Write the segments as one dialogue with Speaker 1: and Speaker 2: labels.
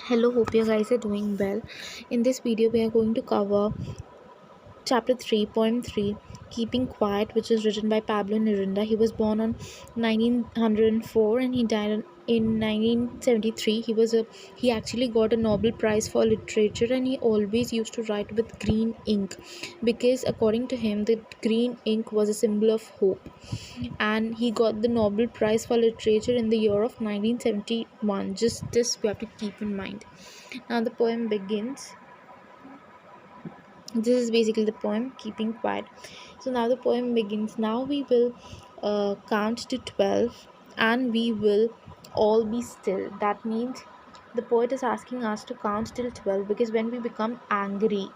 Speaker 1: Hello, hope you guys are doing well. In this video, we are going to cover chapter 3.3, Keeping Quiet, which is written by Pablo Neruda. He was born on 1904 and he died in 1973. He actually got a Nobel Prize for literature, and he always used to write with green ink because according to him the green ink was a symbol of hope. And he got the Nobel Prize for literature in the year of 1971. Just this we have to keep in mind. Now the poem begins. This is basically the poem, Keeping Quiet. So now the poem begins. Now we will count to 12 and we will all be still. That means the poet is asking us to count till 12, because when we become angry,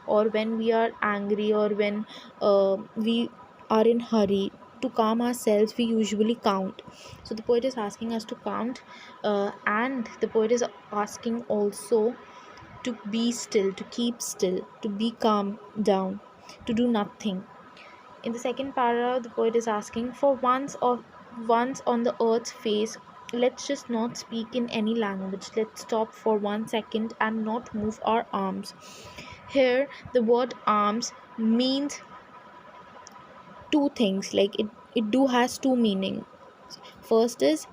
Speaker 1: or when we are angry, or when we are in hurry, to calm ourselves we usually count. So the poet is asking us to count, and the poet is asking also to be still, to keep still, to be calm down, to do nothing. In the second paragraph, the poet is asking, for once on the earth's face, let's just not speak in any language. Let's stop for 1 second and not move our arms. Here, the word arms means two things. Like it do has two meaning. First is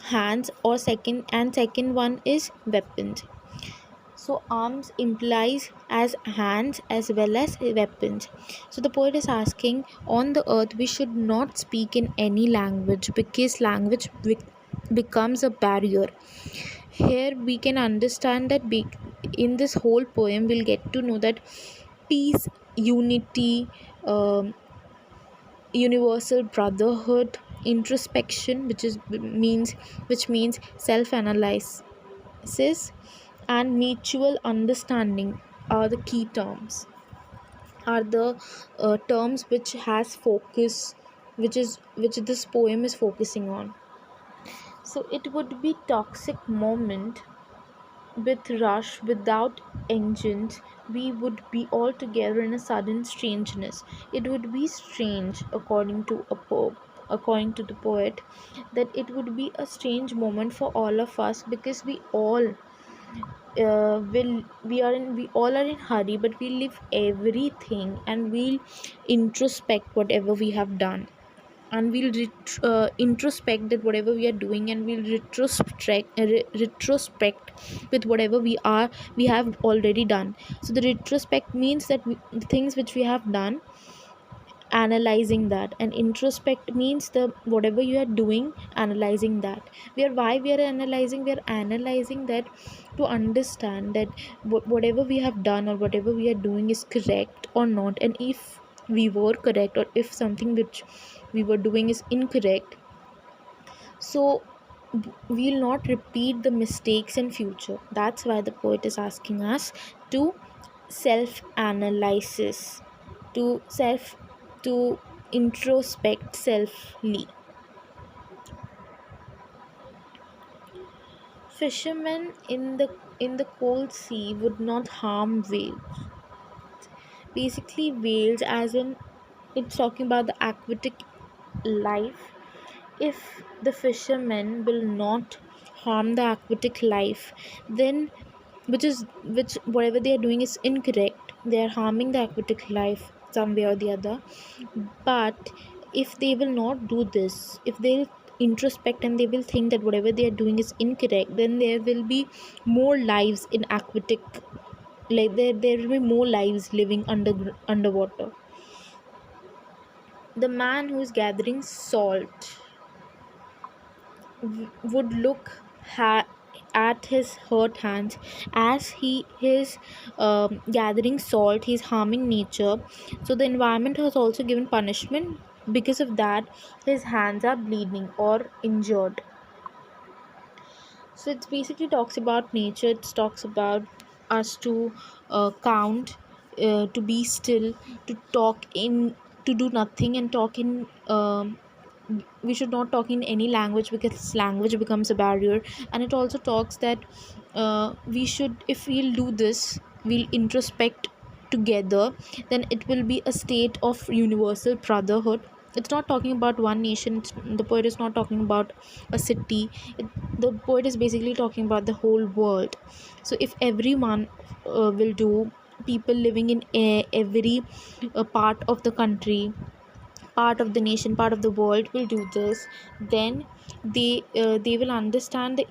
Speaker 1: hands, or second one is weapons. So arms implies as hands as well as weapons. So the poet is asking, on the earth we should not speak in any language, because language becomes a barrier. Here we can understand that in this whole poem we'll get to know that peace, unity, um, universal brotherhood, introspection, which means self-analysis, and mutual understanding are the key terms, are the terms which has focus, which this poem is focusing on. So it would be toxic moment with rush, without engines, we would be all together in a sudden strangeness. It would be strange, according to the poet, that it would be a strange moment for all of us, because we all are in hurry, but we leave everything and we'll introspect whatever we have done, and we'll introspect that whatever we are doing, and we'll retrospect with whatever we have already done. So the retrospect means that the things which we have done, analyzing that, and introspect means the whatever you are doing, analyzing that. We are analyzing that, to understand that whatever we have done or whatever we are doing is correct or not, and if we were correct, or if something which we were doing is incorrect, so we'll not repeat the mistakes in future. That's why the poet is asking us to self analysis, to introspect selfly. Fishermen in the cold sea would not harm whales. Basically, whales, as in it's talking about the aquatic life. If the fishermen will not harm the aquatic life, then which whatever they are doing is incorrect. They are harming the aquatic life some way or the other. But if they will not do this, if they introspect and they will think that whatever they are doing is incorrect, then there will be more lives in aquatic, like there will be more lives living underwater. The man who is gathering salt would look at his hurt hands. As he is gathering salt, he's harming nature. So the environment has also given punishment. Because of that, his hands are bleeding or injured. So it basically talks about nature. It talks about us to count, to be still, to talk in, to do nothing, and talk in. We should not talk in any language, because language becomes a barrier. And it also talks that we should, if we'll do this, we'll introspect together, then it will be a state of universal brotherhood. it's not talking about one nation. The poet is not talking about a city. The poet is basically talking about the whole world. So if everyone will do, people living in every part of the country, part of the nation, part of the world will do this, then they will understand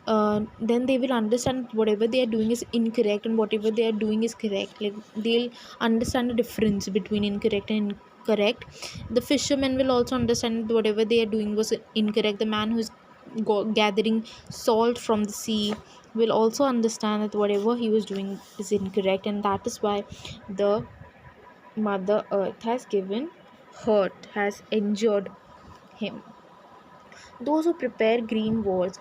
Speaker 1: then they will understand whatever they are doing is incorrect and whatever they are doing is correct. Like, they'll understand the difference between incorrect and correct. The fishermen will also understand whatever they are doing was incorrect. The man who's gathering salt from the sea will also understand that whatever he was doing is incorrect, and that is why the Mother Earth has given hurt, has injured him. Those who prepare green wars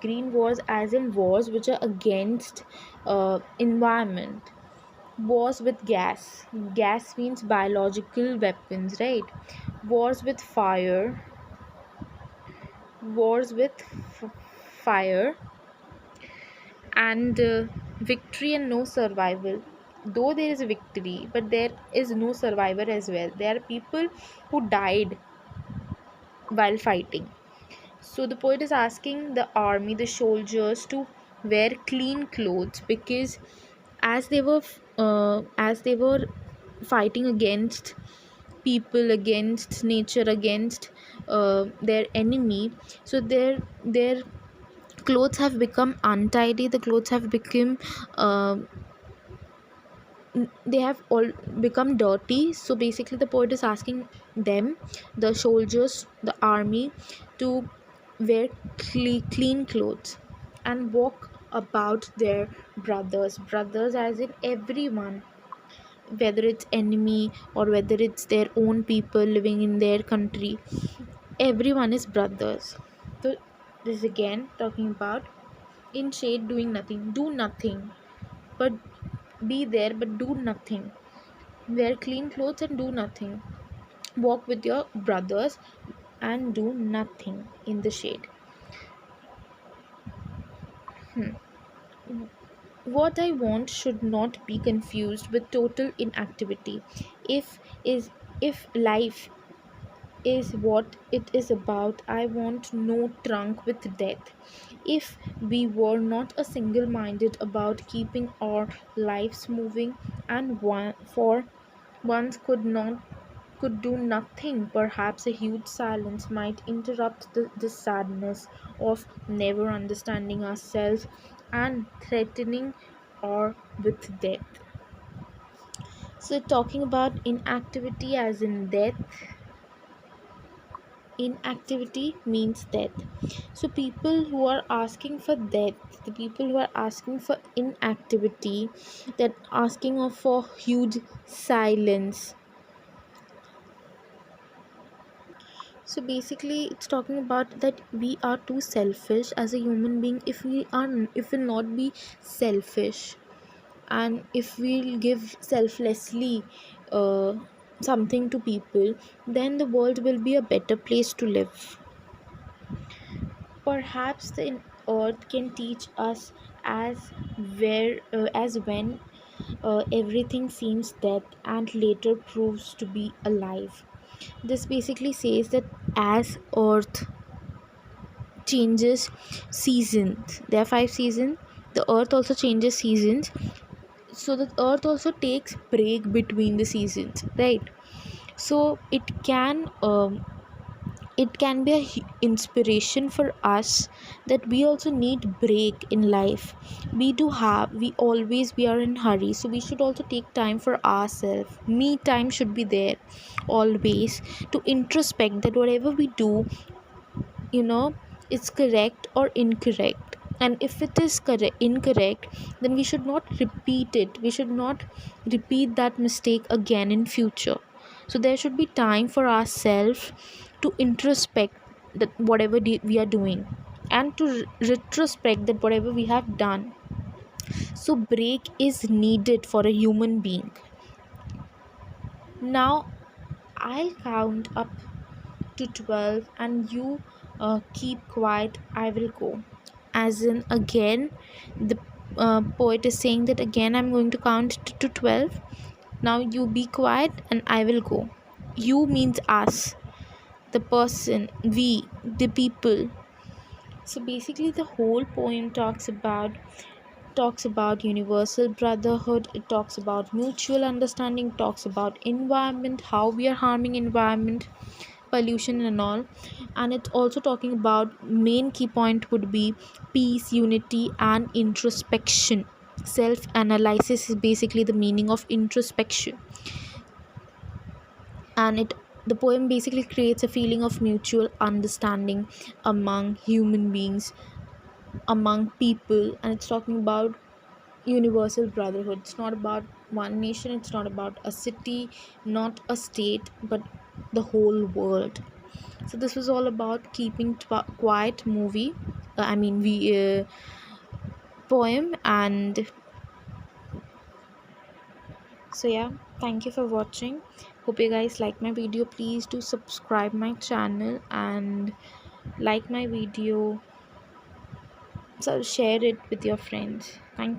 Speaker 1: as in wars which are against environment, wars with gas means biological weapons, right? Wars with fire, wars with fire, and victory and no survival. Though there is a victory, but there is no survivor as well. There are people who died while fighting. So the poet is asking the army, the soldiers, to wear clean clothes, because as they were fighting against people, against nature, against their enemy, so their clothes have become untidy. The clothes have become uh, they have all become dirty. So basically the poet is asking them, the soldiers, the army, to wear clean clothes and walk about their brothers as in everyone, whether it's enemy or whether it's their own people living in their country. Everyone is brothers. So this is again talking about in shade, doing nothing. Do nothing, but be there, but do nothing. Wear clean clothes and do nothing. Walk with your brothers and do nothing in the shade. What I want should not be confused with total inactivity. If is if life is what it is about, I want no trunk with death. If we were not a single minded about keeping our lives moving, and one for once could do nothing, perhaps a huge silence might interrupt the sadness of never understanding ourselves and threatening or with death. So talking about inactivity as in death, inactivity means death. So people who are asking for death, the people who are asking for inactivity, that asking for huge silence. So basically it's talking about that we are too selfish as a human being. If we not be selfish, and if we'll give selflessly uh, something to people, then the world will be a better place to live. Perhaps the earth can teach us as when everything seems dead and later proves to be alive. This basically says that as earth changes seasons, there are 5 seasons, the earth also changes seasons. So the earth also takes break between the seasons, right? So it can be a inspiration for us that we also need break in life. We are in hurry, so we should also take time for ourselves. Me time should be there always, to introspect that whatever we do, you know it's correct or incorrect. And if it is incorrect, then we should not repeat it. We should not repeat that mistake again in future. So there should be time for ourselves to introspect that whatever we are doing, and to retrospect that whatever we have done. So break is needed for a human being. Now I'll count up to 12 and you keep quiet, I will go. As in, again, the poet is saying that again I'm going to count to 12. Now you be quiet and I will go. You means us. the person, we, the people. So basically the whole poem talks about universal brotherhood, it talks about mutual understanding, talks about environment, how we are harming environment, pollution and all. And it's also talking about, main key point would be peace, unity and introspection. Self analysis is basically the meaning of introspection. And it the poem basically creates a feeling of mutual understanding among human beings, among people. And it's talking about universal brotherhood. It's not about one nation, it's not about a city, not a state, but the whole world. So this was all about keeping quiet movie, I mean we poem. And so yeah, thank you for watching. Hope you guys like my video. Please do subscribe my channel and like my video, so share it with your friends. Thank you.